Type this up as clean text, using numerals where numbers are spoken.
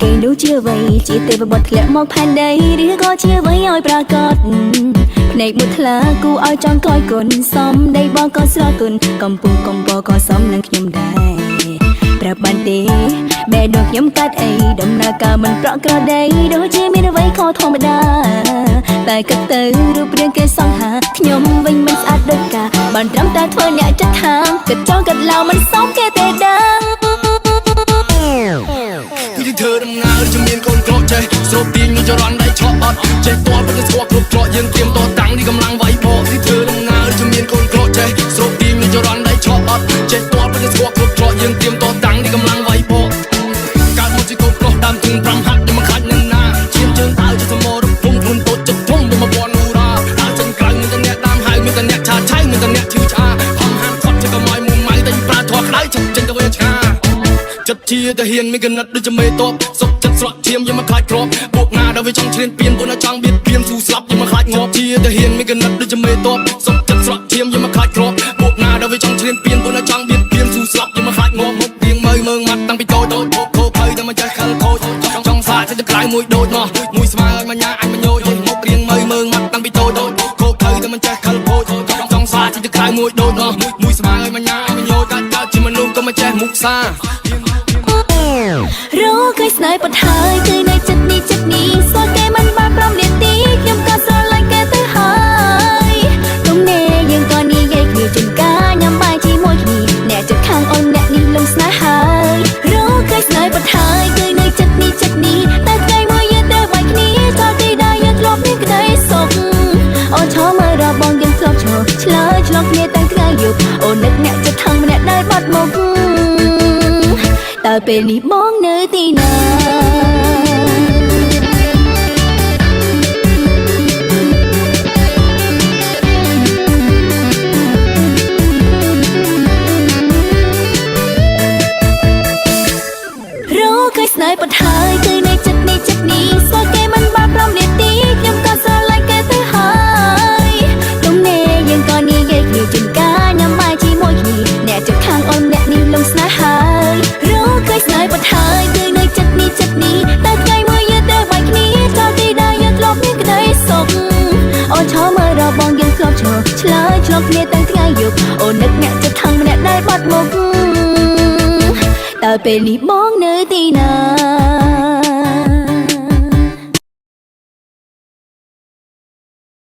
គេនោះជាអ្វីជាទេវបុត្រធ្លាក់មកផែនដីឬក៏ជាអ្វីឲ្យប្រកាសភ្នែកមួយថ្លាគូឲ្យចង់ក្លាយគុណសំដីបងក៏ស្រទន់កំពុងកំពក៏សំនឹងខ្ញុំដែរប្រាប់បានទេបែរដល់ខ្ញុំកាត់អីដំណើរការមិនប្រក្រតីដូចជាមានអ្វីខុសធម្មតាតែគិតទៅរូបរាងគេសង្ហាខ្ញុំវិញមិនស្អាតដូចកាបានត្រឹមតែធ្វើអ្នកចិត្តថាគិតចង់គិតឡៅមិនសមគេទេដឹងគឺធ្វើដំណើរជំនាញកូនក្រក់ចេះស្រូបទាញនឹងចរន្តដៃឆក់អត់ចេះតល់ទៅស្គាល់គ្រប់ច្រកយើងទៀមតតាំងនេះកម្លាំងវាយផកគឺធ្វើដំណើរជំនាញកូនក្រក់ចេះស្រូបទាញនឹងចរន្តដៃឆក់អត់ចេះតល់ទៅស្គាល់គ្រប់ច្រកយើងទៀមតតាំងនេះកម្លាំងវាយផកកើតមកជាកូនក្រក់ដើមជើង5ហាត់យកមកខាច់នឹងណាឈាមជើងតើជាសមរភូមិខ្លួនតូចចិត្តធំដូចមកពាន់នូរ៉ាដើរចេញក្រៅមានតែអ្នកដើមហើយមានតែអ្នកឆាឆៃមានតែអ្នកឈឺឆាហំហាមគាត់ជាកុំឲ្យមុំម៉ៅតែប្រើធေါ်ក្តៅចាប់ចេញទៅវាឆ្ងាចិត្តជាទៅហ៊ានមានកណិតដូចជាមេតបសុកចិត្តស្រក់ឈាមយកមកខ្លាចគ្រាប់ពួកណាដល់វាចង់ឈ្លានពានពួកណាចង់បៀតបៀនស៊ូស្លាប់យកមកខ្លាចងាប់ជាទៅហ៊ានមានកណិតដូចជាមេតបសុកចិត្តស្រក់ឈាមយកមកខ្លាចគ្រាប់ពួកណាដល់វាចង់ឈ្លានពានពួកណាចង់បៀតបៀនស៊ូស្លាប់យកមកខ្លាចងាប់មុខរៀងមើងមាត់តាំងពីតូចខោភ័យតែមិនចេះខលខូចចង់សាកទៅក្រៅមួយដូចមកមួយស្មើឲ្យមញ្ញាអញមញយមុខរៀងមើងមាត់តាំងពីតូចខោភ័យតែមិនចេះខលខូចចង់សាកទៅក្រៅមួយដូចមកមួយស្មើឲ្យមញ្ញាអញមញយកើតជាមនុស្សក៏មិនចេះមុខសារកឃើញស្នេហ៍ប៉ុន្តែគឺនៅចិត្តនេះស្គាល់គេមិនបាន5នាទីខ្ញុំក៏ស្រឡាញ់គេទៅហើយទុំនេះយើងក៏និយាយគ្នាចំការញ៉ាំបាយជាមួយគ្នាអ្នកចិត្តខាងអូនអ្នកនេះលងស្នេហ៍ហើយរកឃើញស្នេហ៍ប៉ុន្តែគឺនៅចិត្តនេះតែថ្ងៃមួយយើងត្រូវបាច់គ្នាចោលទីដែលយើងធ្លាប់មានក្តីសុខអូនឈរមើលរបងយើងធ្លាប់ឈរឆ្លើយឆ្លងគ្នាទាំងថ្ងៃយប់អូននឹកអ្នកចិត្តខាងម្នាក់ដែលបាត់មកតើពេលនេះបងនៅទីណារកឃើញស្នេហ៍ប៉ុន្តែគឺនៅចិត្តនេះស្គាល់គេមិនបាន5នាទីខ្ញុំក៏ស្រឡាញ់គេទៅហើយទុំនេះយើងក៏និយាយគ្នាចំការញ៉ាំបាយជាមួយគ្នាអ្នកចិត្តខាងអូនអ្នកនេះលងស្នេហ៍ហើយឃើញស្នេហ៍ប៉ុន្តែគឺនៅចិត្តនេះតែថ្ងៃមួយយើងត្រូវបាច់គ្នាចោលទីដែលយើងធ្លាប់មានក្តីសុខអូនឈរមើលរបងយើងធ្លាប់ឈរឆ្លើយឆ្លងគ្នាទាំងថ្ងៃយប់អូននឹកអ្នកចិត្តខាងម្នាក់ដែលបាត់មកតើពេលនេះបងនៅទីណា